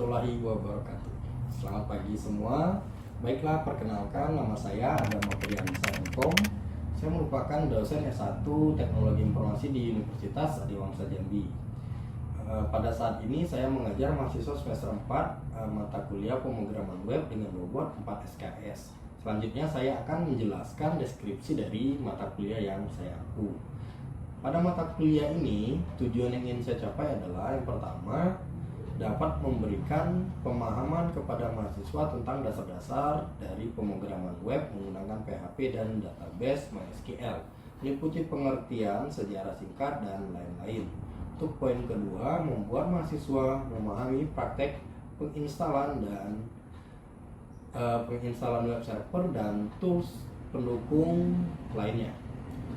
warahmatullahi wabarakatuh. Selamat pagi semua. Baiklah, perkenalkan, nama saya Adam Nofriansyah MKom. Saya merupakan dosen S1 Teknologi Informasi di Universitas Adiwangsa Jambi. Pada saat ini saya mengajar mahasiswa semester 4 mata kuliah pemrograman web dengan bobot 4 SKS. Selanjutnya saya akan menjelaskan deskripsi dari mata kuliah yang saya ampu. Pada mata kuliah ini, tujuan yang ingin saya capai adalah yang pertama, dapat memberikan pemahaman kepada mahasiswa tentang dasar-dasar dari pemrograman web menggunakan PHP dan database MySQL, meliputi pengertian, sejarah singkat, dan lain-lain. Untuk poin kedua, membuat mahasiswa memahami praktek penginstalan web server dan tools pendukung lainnya.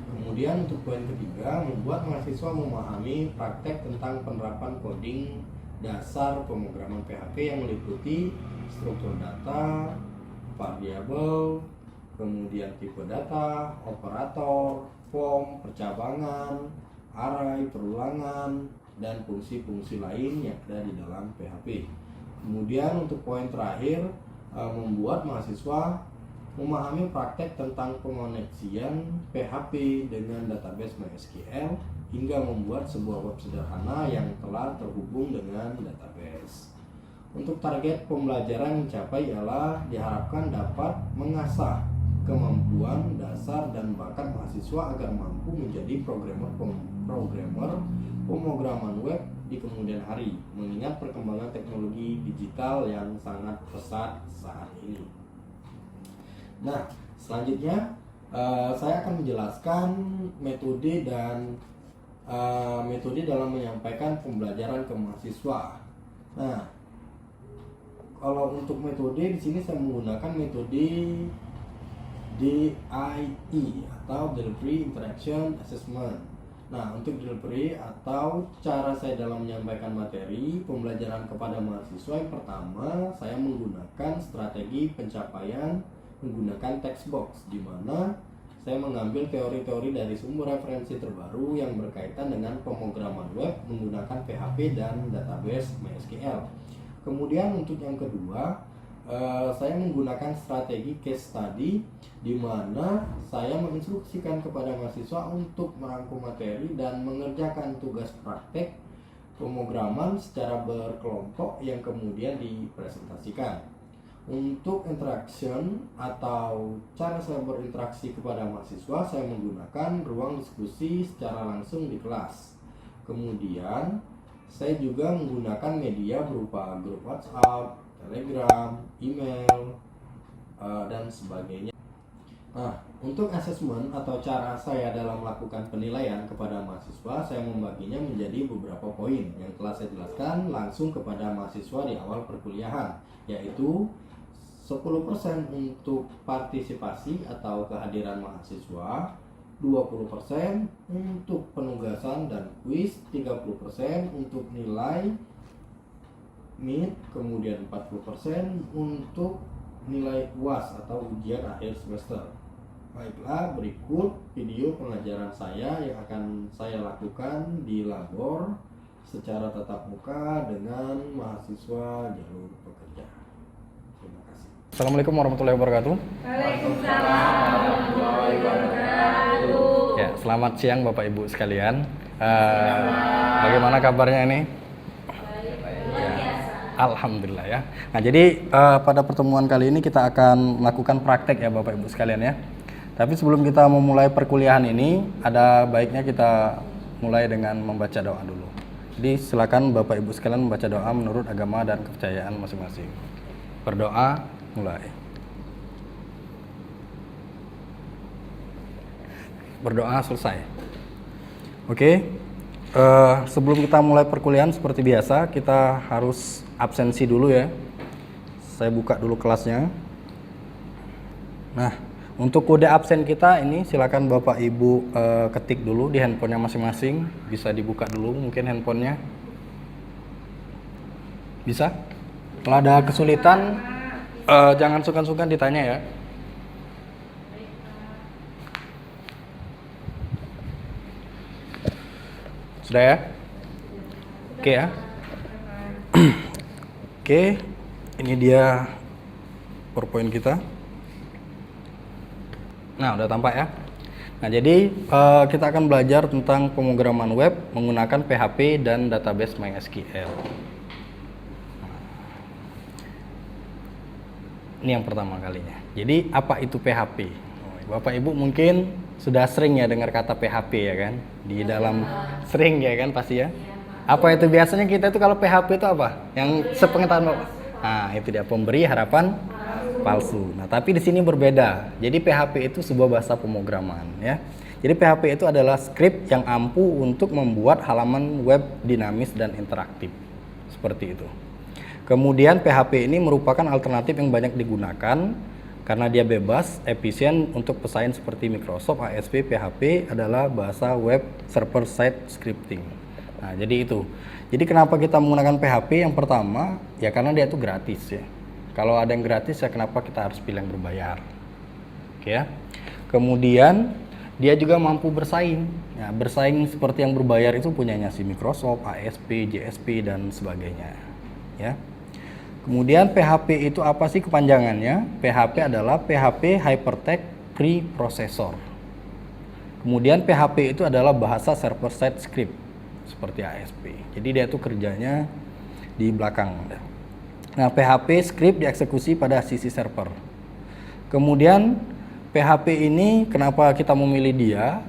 Kemudian untuk poin ketiga, membuat mahasiswa memahami praktek tentang penerapan coding dasar pemrograman PHP yang meliputi struktur data, variabel, kemudian tipe data, operator, form, percabangan, array, perulangan, dan fungsi-fungsi lain yang ada di dalam PHP. Kemudian untuk poin terakhir, membuat mahasiswa memahami praktek tentang pengoneksian PHP dengan database MySQL hingga membuat sebuah web sederhana yang telah terhubung dengan database. Untuk target pembelajaran mencapai ialah diharapkan dapat mengasah kemampuan dasar dan bakat mahasiswa agar mampu menjadi programmer pemrograman web di kemudian hari, mengingat perkembangan teknologi digital yang sangat pesat saat ini. Nah, selanjutnya saya akan menjelaskan metode dalam menyampaikan pembelajaran ke mahasiswa. Nah, kalau untuk metode di sini saya menggunakan metode DIE atau Delivery Interaction Assessment. Nah, untuk delivery atau cara saya dalam menyampaikan materi pembelajaran kepada mahasiswa, yang pertama saya menggunakan strategi pencapaian menggunakan text box, di mana saya mengambil teori-teori dari sumber referensi terbaru yang berkaitan dengan pemrograman web menggunakan PHP dan database MySQL. Kemudian untuk yang kedua, saya menggunakan strategi case study, di mana saya menginstruksikan kepada mahasiswa untuk merangkum materi dan mengerjakan tugas praktek pemrograman secara berkelompok yang kemudian dipresentasikan. Untuk interaction atau cara saya berinteraksi kepada mahasiswa, saya menggunakan ruang diskusi secara langsung di kelas. Kemudian saya juga menggunakan media berupa grup WhatsApp, Telegram, email, dan sebagainya. Nah, untuk assessment atau cara saya dalam melakukan penilaian kepada mahasiswa, saya membaginya menjadi beberapa poin yang telah saya jelaskan langsung kepada mahasiswa di awal perkuliahan, yaitu 10% untuk partisipasi atau kehadiran mahasiswa, 20% untuk penugasan dan kuis, 30% untuk nilai MIT, kemudian 40% untuk nilai UAS atau ujian akhir semester. Baiklah, berikut video pengajaran saya yang akan saya lakukan di labor secara tatap muka dengan mahasiswa jalur pekerja. Terima kasih. Assalamualaikum warahmatullahi wabarakatuh. Waalaikumsalam warahmatullahi wabarakatuh. Ya, selamat siang Bapak Ibu sekalian. Bagaimana kabarnya ini? Alhamdulillah ya. Nah, jadi pada pertemuan kali ini kita akan melakukan praktek ya Bapak Ibu sekalian ya. Tapi sebelum kita memulai perkuliahan ini, ada baiknya kita mulai dengan membaca doa dulu. Jadi silakan Bapak Ibu sekalian membaca doa menurut agama dan kepercayaan masing-masing. Berdoa, mulai. Berdoa selesai. Oke. Sebelum kita mulai perkuliahan seperti biasa, kita harus absensi dulu ya. Saya buka dulu kelasnya. Nah, untuk kode absen kita ini silakan Bapak Ibu ketik dulu di handphonenya masing-masing. Bisa dibuka dulu mungkin handphonenya. Bisa? Kalau ada kesulitan, jangan sungkan-sungkan ditanya ya. Sudah ya? Oke ya. Oke, ini dia PowerPoint kita. Nah, udah tampak ya. Nah, jadi kita akan belajar tentang pemrograman web menggunakan PHP dan database MySQL. Ini yang pertama kalinya. Jadi, apa itu PHP? Bapak Ibu mungkin sudah sering ya dengar kata PHP ya kan? Di dalam sering ya kan pasti ya. Apa itu biasanya kita itu kalau PHP itu apa? Yang sepengetahuan Bapak? Nah, itu dia, pemberi harapan palsu. Nah, tapi di sini berbeda. Jadi PHP itu sebuah bahasa pemrograman ya. Jadi PHP itu adalah script yang ampuh untuk membuat halaman web dinamis dan interaktif. Seperti itu. Kemudian PHP ini merupakan alternatif yang banyak digunakan karena dia bebas, efisien untuk pesaing seperti Microsoft, ASP. PHP adalah bahasa web server side scripting. Nah, jadi itu. Jadi kenapa kita menggunakan PHP? Yang pertama, ya karena dia itu gratis ya. Kalau ada yang gratis ya kenapa kita harus pilih yang berbayar? Oke ya. Kemudian dia juga mampu bersaing. Ya, bersaing seperti yang berbayar itu punyanya si Microsoft, ASP, JSP dan sebagainya. Ya. Kemudian PHP itu apa sih kepanjangannya? PHP adalah PHP Hypertext Preprocessor. Kemudian PHP itu adalah bahasa server side script seperti ASP. Jadi dia itu kerjanya di belakang. Nah, PHP script dieksekusi pada sisi server. Kemudian PHP ini kenapa kita memilih dia?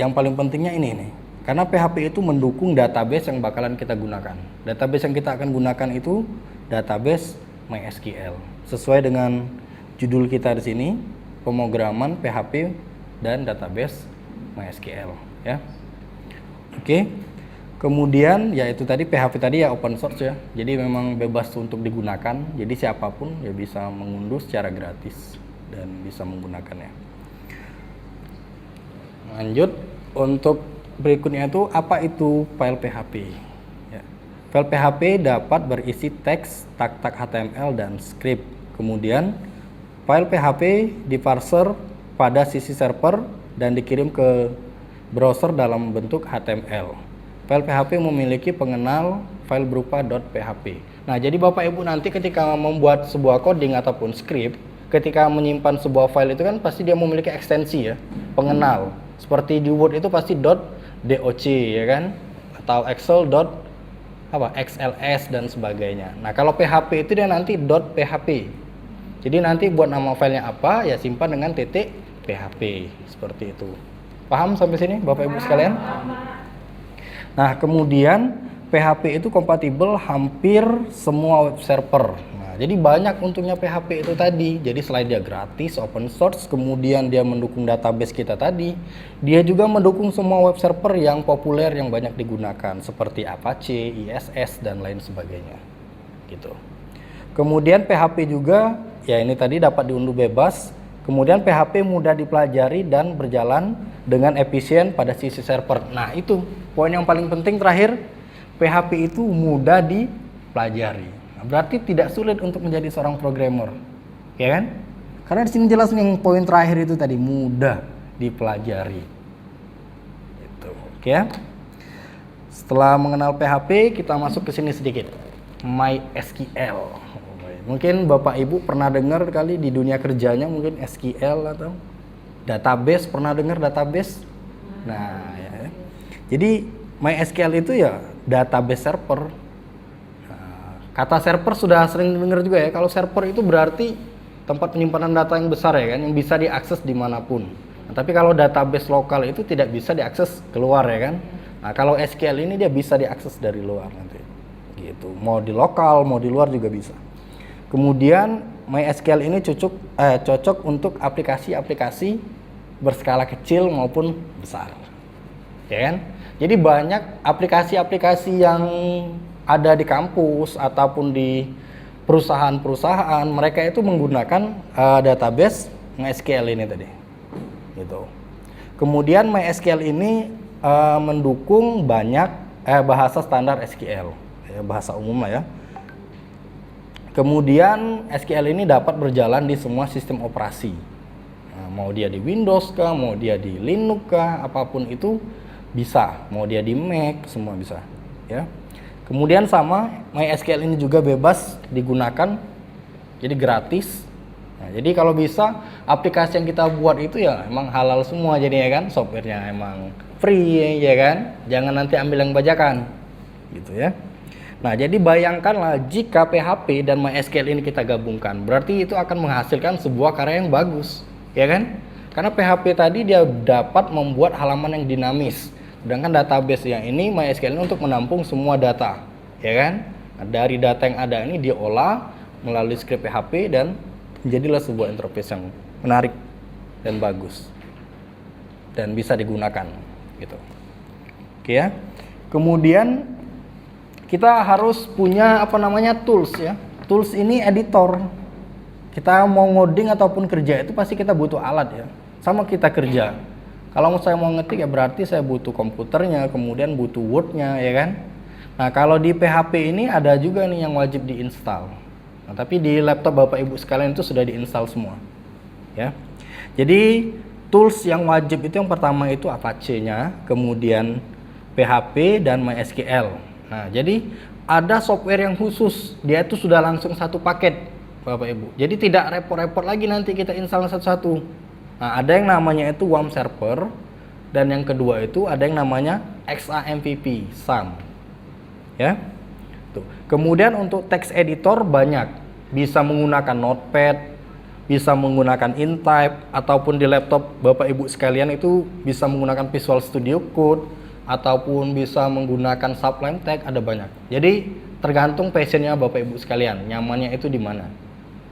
Yang paling pentingnya ini nih. Karena PHP itu mendukung database yang bakalan kita gunakan. Database yang kita akan gunakan itu database MySQL. Sesuai dengan judul kita di sini, pemrograman PHP dan database MySQL, ya. Oke. Kemudian yaitu tadi PHP tadi ya open source ya. Jadi memang bebas untuk digunakan. Jadi siapapun ya bisa mengunduh secara gratis dan bisa menggunakannya. Lanjut untuk berikutnya itu apa itu file PHP? Ya. File PHP dapat berisi teks, tag-tag HTML dan script. Kemudian file PHP diparser pada sisi server dan dikirim ke browser dalam bentuk HTML. File PHP memiliki pengenal file berupa .php. Nah, jadi Bapak Ibu nanti ketika membuat sebuah coding ataupun script, ketika menyimpan sebuah file itu kan pasti dia memiliki ekstensi ya, pengenal. Seperti di Word itu pasti .doc ya kan, atau Excel XLS dan sebagainya. Nah, kalau PHP itu dia nanti .php. Jadi nanti buat nama filenya apa ya simpan dengan .php seperti itu. Paham sampai sini Bapak Ibu sekalian? Nah, kemudian PHP itu kompatibel hampir semua web server. Nah, jadi banyak untungnya PHP itu tadi. Jadi selain dia gratis, open source, kemudian dia mendukung database kita tadi, dia juga mendukung semua web server yang populer yang banyak digunakan seperti Apache, ISS dan lain sebagainya. Gitu. Kemudian PHP juga ya ini tadi dapat diunduh bebas. Kemudian PHP mudah dipelajari dan berjalan dengan efisien pada sisi server. Nah, itu poin yang paling penting terakhir, PHP itu mudah dipelajari. Nah, berarti tidak sulit untuk menjadi seorang programmer. Ya kan? Karena di sini jelas yang poin terakhir itu tadi mudah dipelajari. Itu. Oke ya. Setelah mengenal PHP, kita masuk ke sini sedikit. MySQL. Mungkin Bapak Ibu pernah dengar kali di dunia kerjanya mungkin SQL atau database, pernah dengar database? Nah, ya. Jadi MySQL itu ya database server. Nah, kata server sudah sering dengar juga ya. Kalau server itu berarti tempat penyimpanan data yang besar ya kan, yang bisa diakses dimanapun. Nah, tapi kalau database lokal itu tidak bisa diakses keluar ya kan. Nah, kalau SQL ini dia bisa diakses dari luar nanti. Gitu. Mau di lokal, mau di luar juga bisa. Kemudian MySQL ini cocok untuk aplikasi-aplikasi berskala kecil maupun besar. Ya kan? Jadi banyak aplikasi-aplikasi yang ada di kampus ataupun di perusahaan-perusahaan, mereka itu menggunakan database MySQL ini tadi. Gitu. Kemudian MySQL ini mendukung banyak bahasa standar SQL, bahasa umum lah ya. Kemudian SQL ini dapat berjalan di semua sistem operasi. Nah, mau dia di Windows kah, mau dia di Linux kah, apapun itu bisa. Mau dia di Mac, semua bisa. Ya. Kemudian sama MySQL ini juga bebas digunakan, jadi gratis. Nah, jadi kalau bisa aplikasi yang kita buat itu ya emang halal semua jadinya kan, softwarenya emang free ya kan, jangan nanti ambil yang bajakan gitu ya. Nah, jadi bayangkanlah jika PHP dan MySQL ini kita gabungkan, berarti itu akan menghasilkan sebuah karya yang bagus, ya kan? Karena PHP tadi dia dapat membuat halaman yang dinamis, sedangkan database yang ini MySQL ini untuk menampung semua data, ya kan? Nah, dari data yang ada ini diolah melalui script PHP dan jadilah sebuah interface yang menarik dan bagus dan bisa digunakan, gitu. Oke ya. Kemudian kita harus punya tools ya. Tools ini editor. Kita mau ngoding ataupun kerja itu pasti kita butuh alat ya. Sama kita kerja. Kalau saya mau ngetik ya berarti saya butuh komputernya, kemudian butuh Word-nya ya kan. Nah, kalau di PHP ini ada juga nih yang wajib diinstal. Nah, tapi di laptop Bapak Ibu sekalian itu sudah diinstal semua. Ya. Jadi tools yang wajib itu yang pertama itu Apache-nya, kemudian PHP dan MySQL. Nah, jadi ada software yang khusus, dia itu sudah langsung satu paket, Bapak Ibu. Jadi tidak repot-repot lagi nanti kita install satu-satu. Nah, ada yang namanya itu WAM server, dan yang kedua itu ada yang namanya XAMPP, SAM. Ya. Tuh. Kemudian untuk text editor banyak, bisa menggunakan Notepad, bisa menggunakan InType, ataupun di laptop Bapak Ibu sekalian itu bisa menggunakan Visual Studio Code, ataupun bisa menggunakan Sublime Text, ada banyak. Jadi tergantung passionnya Bapak Ibu sekalian, nyamannya itu di mana,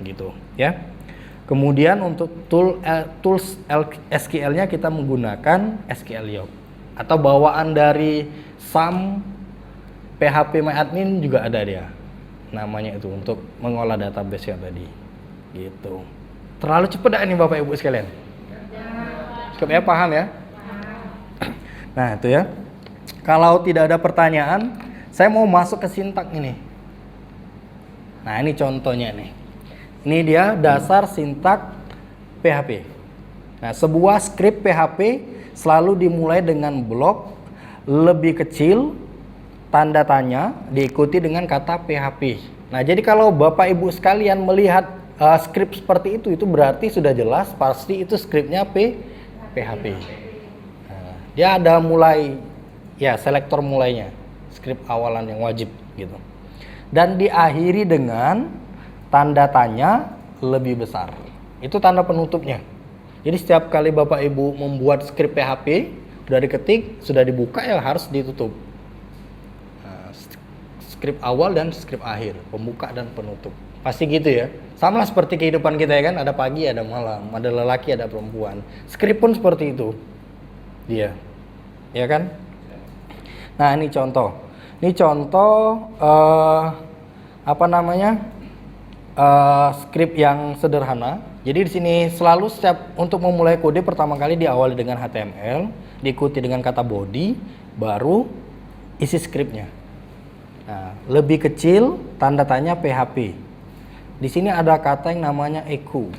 gitu ya. Kemudian untuk tools SQL-nya kita menggunakan SQLiO atau bawaan dari SAM PHP MyAdmin juga ada dia, namanya itu untuk mengolah database yang tadi, gitu. Terlalu cepat dah ini Bapak Ibu sekalian? Cukup ya, paham ya? Nah itu ya. Kalau tidak ada pertanyaan, saya mau masuk ke sintak ini. Nah ini contohnya nih. Ini dia dasar sintak PHP. Nah sebuah script PHP selalu dimulai dengan blok lebih kecil, tanda tanya, diikuti dengan kata PHP. Nah jadi kalau Bapak Ibu sekalian melihat script seperti itu berarti sudah jelas pasti itu scriptnya PHP. Nah, dia ada mulai ya selektor mulainya, script awalan yang wajib gitu. Dan diakhiri dengan tanda tanya lebih besar. Itu tanda penutupnya. Jadi setiap kali Bapak Ibu membuat script PHP, sudah diketik, sudah dibuka ya harus ditutup. Nah, script awal dan script akhir, pembuka dan penutup. Pasti gitu ya. Sama seperti kehidupan kita ya kan, ada pagi, ada malam, ada lelaki, ada perempuan. Script pun seperti itu. Dia. Ya kan? Nah ini contoh. Ini contoh script yang sederhana. Jadi di sini selalu setiap untuk memulai kode pertama kali diawali dengan HTML, diikuti dengan kata body, baru isi scriptnya. Nah, lebih kecil tanda tanya PHP. Di sini ada kata yang namanya echo.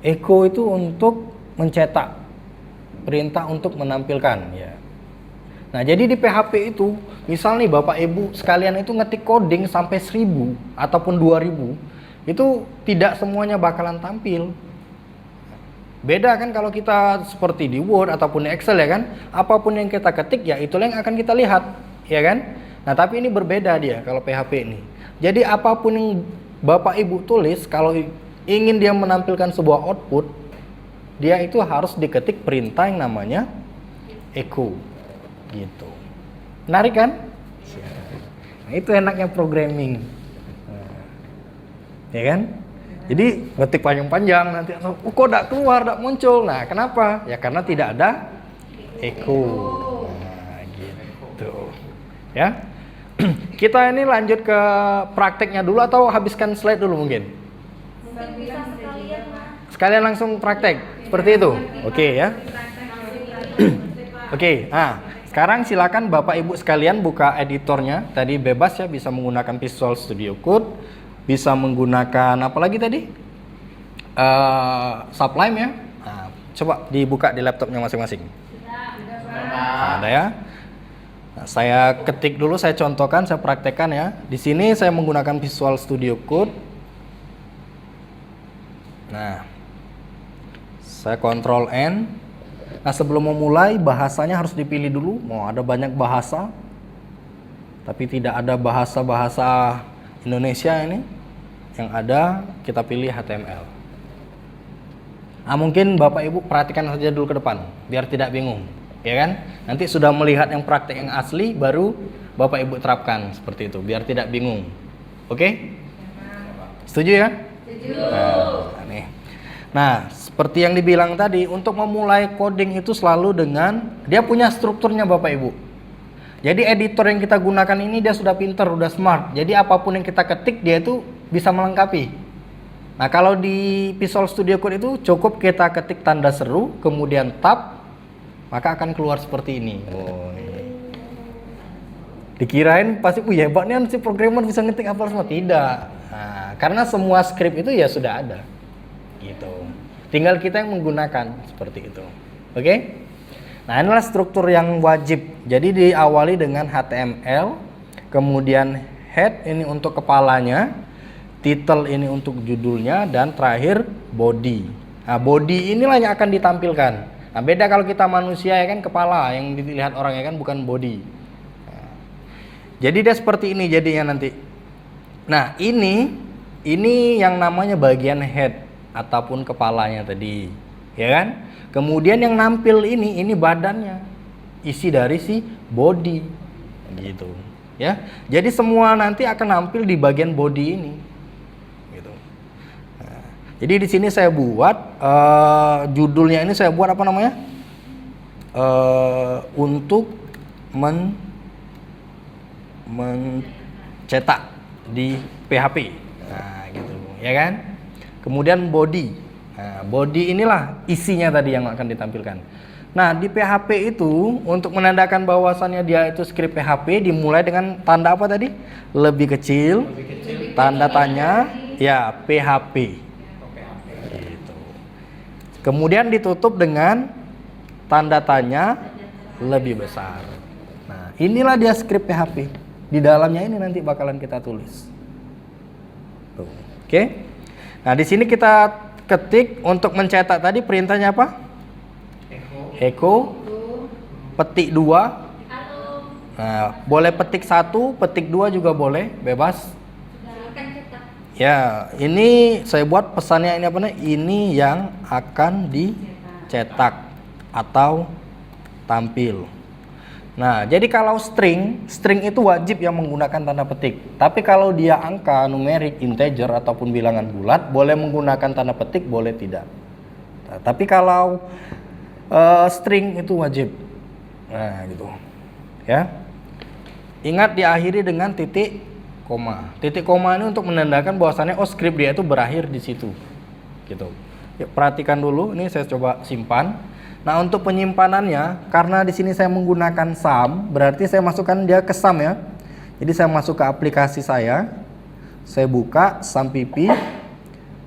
Echo itu untuk mencetak, perintah untuk menampilkan ya. Nah jadi di PHP itu misal nih Bapak Ibu sekalian itu ngetik coding sampai 1000 ataupun 2000, itu tidak semuanya bakalan tampil. Beda kan kalau kita seperti di Word ataupun di Excel ya kan, apapun yang kita ketik ya itulah yang akan kita lihat ya kan. Nah tapi ini berbeda dia kalau PHP ini. Jadi apapun yang Bapak Ibu tulis, kalau ingin dia menampilkan sebuah output, dia itu harus diketik perintah yang namanya echo gitu. Menarik kan? Nah, itu enaknya programming. Ya kan? Jadi ngetik panjang-panjang nanti kok enggak keluar, enggak muncul. Nah, kenapa? Ya karena tidak ada echo. Nah, gitu. Ya. Kita ini lanjut ke prakteknya dulu atau habiskan slide dulu mungkin? Sekalian langsung praktek. Seperti itu. Oke ya. Oke, nah sekarang silakan Bapak Ibu sekalian buka editornya. Tadi bebas ya, bisa menggunakan Visual Studio Code, bisa menggunakan apa lagi tadi? Sublime ya. Nah, coba dibuka di laptopnya masing-masing. Nah, ada ya. Nah, saya ketik dulu, saya contohkan, saya praktekkan ya. Di sini saya menggunakan Visual Studio Code. Nah, saya Ctrl N. Nah, sebelum memulai bahasanya harus dipilih dulu. Mau ada banyak bahasa, tapi tidak ada bahasa Indonesia ini. Yang ada kita pilih HTML. Nah, mungkin Bapak Ibu perhatikan saja dulu ke depan, biar tidak bingung, ya kan? Nanti sudah melihat yang praktek yang asli, baru Bapak Ibu terapkan seperti itu, biar tidak bingung. Oke? Setuju ya? Setuju. Nah, seperti yang dibilang tadi, untuk memulai coding itu selalu dengan dia punya strukturnya Bapak Ibu. Jadi editor yang kita gunakan ini dia sudah pinter, sudah smart. Jadi apapun yang kita ketik dia itu bisa melengkapi. Nah, kalau di Visual Studio Code itu cukup kita ketik tanda seru, kemudian tab, maka akan keluar seperti ini. Oh, iya. Dikirain pasti, hebatnya si programmer bisa ngetik apa semua. Tidak. Nah, karena semua script itu ya sudah ada. Gitu. Tinggal kita yang menggunakan seperti itu. Oke? Nah, inilah struktur yang wajib. Jadi diawali dengan HTML, kemudian head ini untuk kepalanya, title ini untuk judulnya, dan terakhir body. Nah, body inilah yang akan ditampilkan. Nah, beda kalau kita manusia ya kan, kepala yang dilihat orang ya kan, bukan body. Nah, jadi dia seperti ini jadinya nanti. Nah, ini yang namanya bagian head ataupun kepalanya tadi, ya kan? Kemudian yang nampil ini badannya, isi dari si body, gitu, ya. Jadi semua nanti akan nampil di bagian body ini, gitu. Nah, jadi di sini saya buat judulnya ini saya buat apa namanya? Untuk mencetak di PHP, nah gitu, ya kan? Kemudian body. Nah, body inilah isinya tadi yang akan ditampilkan. Nah, di PHP itu untuk menandakan bahwasannya dia itu script PHP dimulai dengan tanda apa tadi? Lebih kecil, tanda tanya, ya PHP. Gitu. Kemudian ditutup dengan tanda tanya lebih besar. Nah, inilah dia script PHP. Di dalamnya ini nanti bakalan kita tulis. Tuh. Oke. Nah, di sini kita ketik untuk mencetak tadi perintahnya apa? Echo. Petik 2. Nah, boleh petik 1, petik 2 juga boleh, bebas. Ya, ini saya buat pesannya ini apa nih? Ini yang akan dicetak atau tampil. Nah, jadi kalau string itu wajib yang menggunakan tanda petik. Tapi kalau dia angka, numerik, integer ataupun bilangan bulat, boleh menggunakan tanda petik, boleh tidak. Nah, tapi kalau string itu wajib. Nah, gitu. Ya. Ingat diakhiri dengan titik koma. Titik koma ini untuk menandakan bahwasannya script dia itu berakhir di situ. Gitu. Ya, perhatikan dulu, ini saya coba simpan. Nah, untuk penyimpanannya, karena di sini saya menggunakan SAM, berarti saya masukkan dia ke SAM ya. Jadi saya masuk ke aplikasi saya buka SAMPP,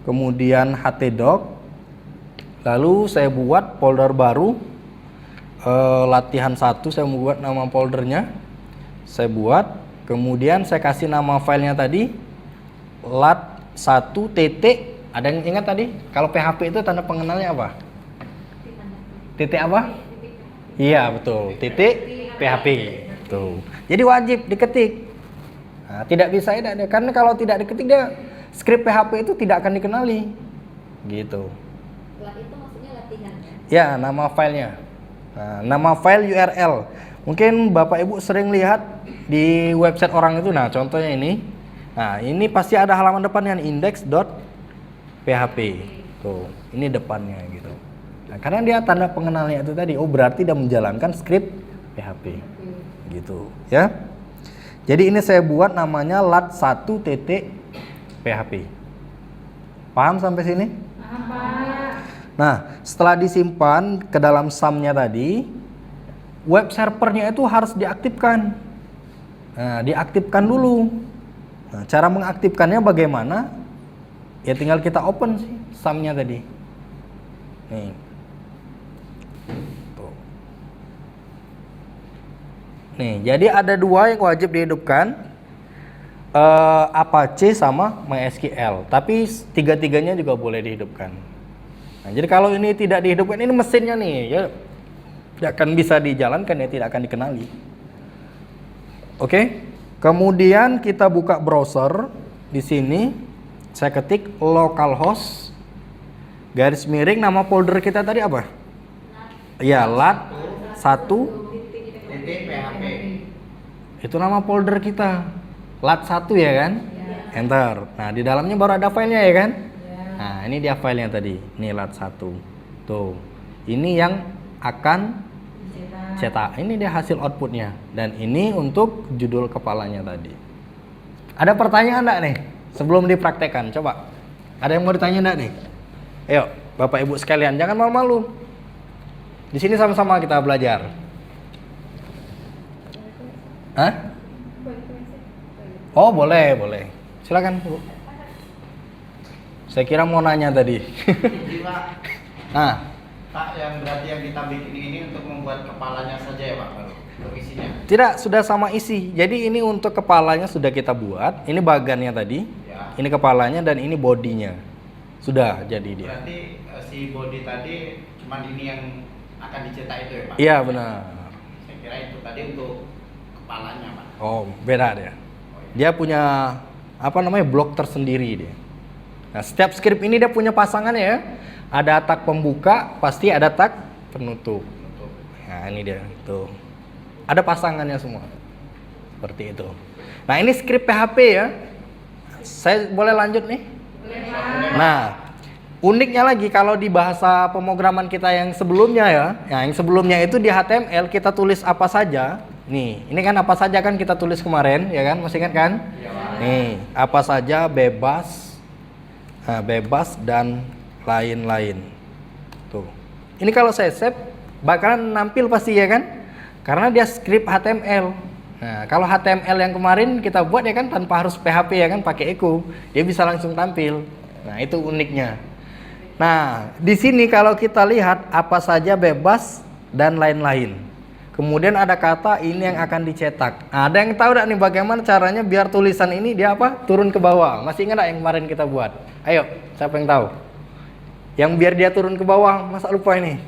kemudian htdoc, lalu saya buat folder baru, latihan 1, saya membuat nama foldernya, saya buat, kemudian saya kasih nama filenya tadi, lat1 titik, ada yang ingat tadi? Kalau PHP itu tanda pengenalnya apa? Titik apa? Iya betul, titik PHP. Tuh. Jadi wajib diketik. Nah, tidak bisa tidak ada, karena kalau tidak diketik dia script PHP itu tidak akan dikenali. Gitu. Lat itu maksudnya latihan. Ya, nama filenya. Nah, nama file URL. Mungkin Bapak Ibu sering lihat di website orang itu. Nah, contohnya ini. Nah, ini pasti ada halaman depannya index.php. Tuh, ini depannya gitu. Nah, karena dia tanda pengenalnya itu tadi, berarti dia menjalankan script PHP. Gitu, ya. Jadi ini saya buat namanya lat1.php. Paham sampai sini? Paham, Pak. Nah, setelah disimpan ke dalam SAM-nya tadi, web servernya itu harus diaktifkan. Nah, diaktifkan dulu. Nah, cara mengaktifkannya bagaimana? Ya tinggal kita open sih SAM-nya tadi. Nih. Tuh. Nih, jadi ada dua yang wajib dihidupkan, Apache sama MySQL. Tapi tiga-tiganya juga boleh dihidupkan. Nah, jadi kalau ini tidak dihidupkan, ini mesinnya nih, ya tidak akan bisa dijalankan, ya tidak akan dikenali. Oke. Kemudian kita buka browser. Di sini saya ketik localhost garis miring, nama folder kita tadi apa? Ya, lat1 .php. itu nama folder kita. Lat1 ya kan? Enter. Nah, di dalamnya baru ada filenya ya kan? Nah, ini dia filenya tadi. Ini lat1. Tuh. Ini yang akan cetak. Ini dia hasil outputnya. Dan ini untuk judul kepalanya tadi. Ada pertanyaan enggak nih? Sebelum dipraktekkan, coba. Ada yang mau ditanya enggak nih? Ayo, Bapak Ibu sekalian, jangan malu-malu. Di sini sama-sama kita belajar. Hah? Oh, boleh, boleh. Silakan, Bu. Saya kira mau nanya tadi. Jadi Pak, Nah, Pak, yang berarti yang kita bikin ini untuk membuat kepalanya saja ya Pak, baru untuk isinya. tidak, sudah sama isi. Jadi ini untuk kepalanya sudah kita buat. Ini bagannya tadi. Ya. Ini kepalanya dan ini bodinya. Sudah jadi dia. Berarti si body tadi cuman ini yang akan dicetak itu ya Pak? Iya, benar. Saya kira itu tadi untuk kepalanya Pak. Oh, beda dia. Dia punya apa namanya blok tersendiri dia. Nah, setiap script ini dia punya pasangannya ya. Ada tag pembuka, pasti ada tag penutup. Nah, ini dia tuh. Ada pasangannya semua. Seperti itu. Nah, ini script PHP ya. Saya boleh lanjut nih? Nah, uniknya lagi kalau di bahasa pemrograman kita yang sebelumnya ya, yang sebelumnya itu di HTML kita tulis apa saja. Nih, ini kan apa saja kan kita tulis kemarin, ya kan? Masih ingat kan? Nih, apa saja bebas, bebas dan lain-lain. Tuh. Ini kalau saya save bakalan nampil pasti ya kan? Karena dia script HTML. Nah, kalau HTML yang kemarin kita buat ya kan tanpa harus PHP ya kan, pakai echo, dia bisa langsung tampil. Nah, itu uniknya. Nah, di sini kalau kita lihat apa saja bebas dan lain-lain. Kemudian ada kata ini yang akan dicetak. Nah, ada yang tahu enggak nih bagaimana caranya biar tulisan ini dia apa? Turun ke bawah. Masih ingat enggak yang kemarin kita buat? Ayo, siapa yang tahu? Yang biar dia turun ke bawah, masa lupa ini?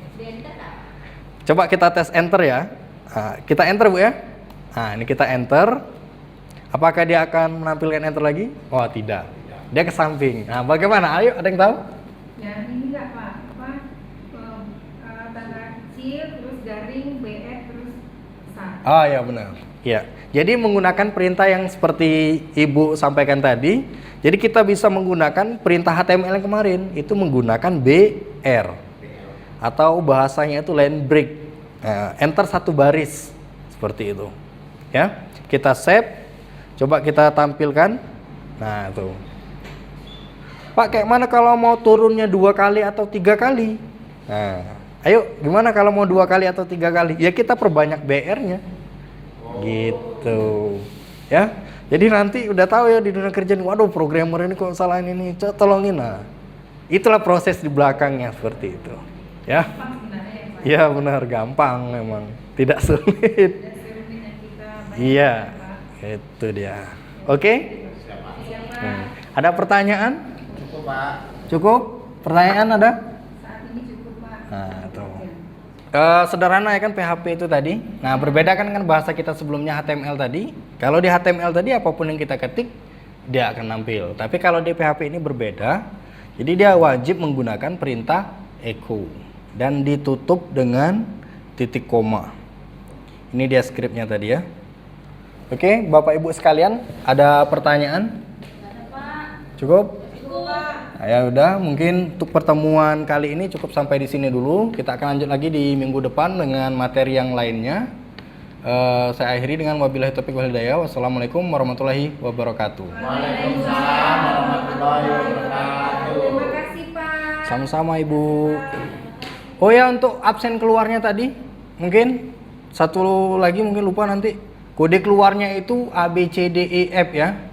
Coba kita tes enter ya. Nah, kita enter Bu ya. Nah, ini kita enter. Apakah dia akan menampilkan enter lagi? Oh, tidak. Dia ke samping. Nah, bagaimana? Ayo, ada yang tahu? Ya, ini enggak Pak, tanda kecil, terus garing, BF, terus sat. Oh ya benar. Ya. Jadi menggunakan perintah yang seperti Ibu sampaikan tadi. Jadi kita bisa menggunakan perintah HTML yang kemarin itu menggunakan BR atau bahasanya itu line break. Nah, enter satu baris seperti itu. Ya. Kita save. Coba kita tampilkan. Nah, tuh. Pak, kayak mana kalau mau turunnya 2 kali atau 3 kali? Nah, ayo, gimana kalau mau 2 kali atau 3 kali? Ya kita perbanyak BR-nya. Gitu. Ya. Jadi nanti udah tahu ya di dunia kerja nih, waduh programmer ini kok salahin ini, tolongin. Nah, itulah proses di belakangnya seperti itu. Ya. Iya benar, gampang memang, tidak sulit. Iya, itu dia. Oke? Ada pertanyaan? Cukup Pak. Cukup? Pertanyaan ada? Saat ini cukup Pak. Nah, tuh. Sederhana ya kan PHP itu tadi. Nah, berbeda kan bahasa kita sebelumnya HTML tadi. Kalau di HTML tadi apapun yang kita ketik dia akan nampil. Tapi kalau di PHP ini berbeda. Jadi dia wajib menggunakan perintah echo dan ditutup dengan titik koma. Ini dia skripnya tadi ya. Oke, Bapak Ibu sekalian, ada pertanyaan? Cukup? Nah, ya udah, mungkin untuk pertemuan kali ini cukup sampai di sini dulu. Kita akan lanjut lagi di minggu depan dengan materi yang lainnya. Saya akhiri dengan wabillahi taufiq wal hidayah. Wassalamualaikum warahmatullahi wabarakatuh. Waalaikumsalam warahmatullahi wabarakatuh. Terima kasih Pak. Sama-sama Ibu. Oh ya, untuk absen keluarnya tadi, mungkin satu lagi mungkin lupa nanti. Kode keluarnya itu A B C D E F ya.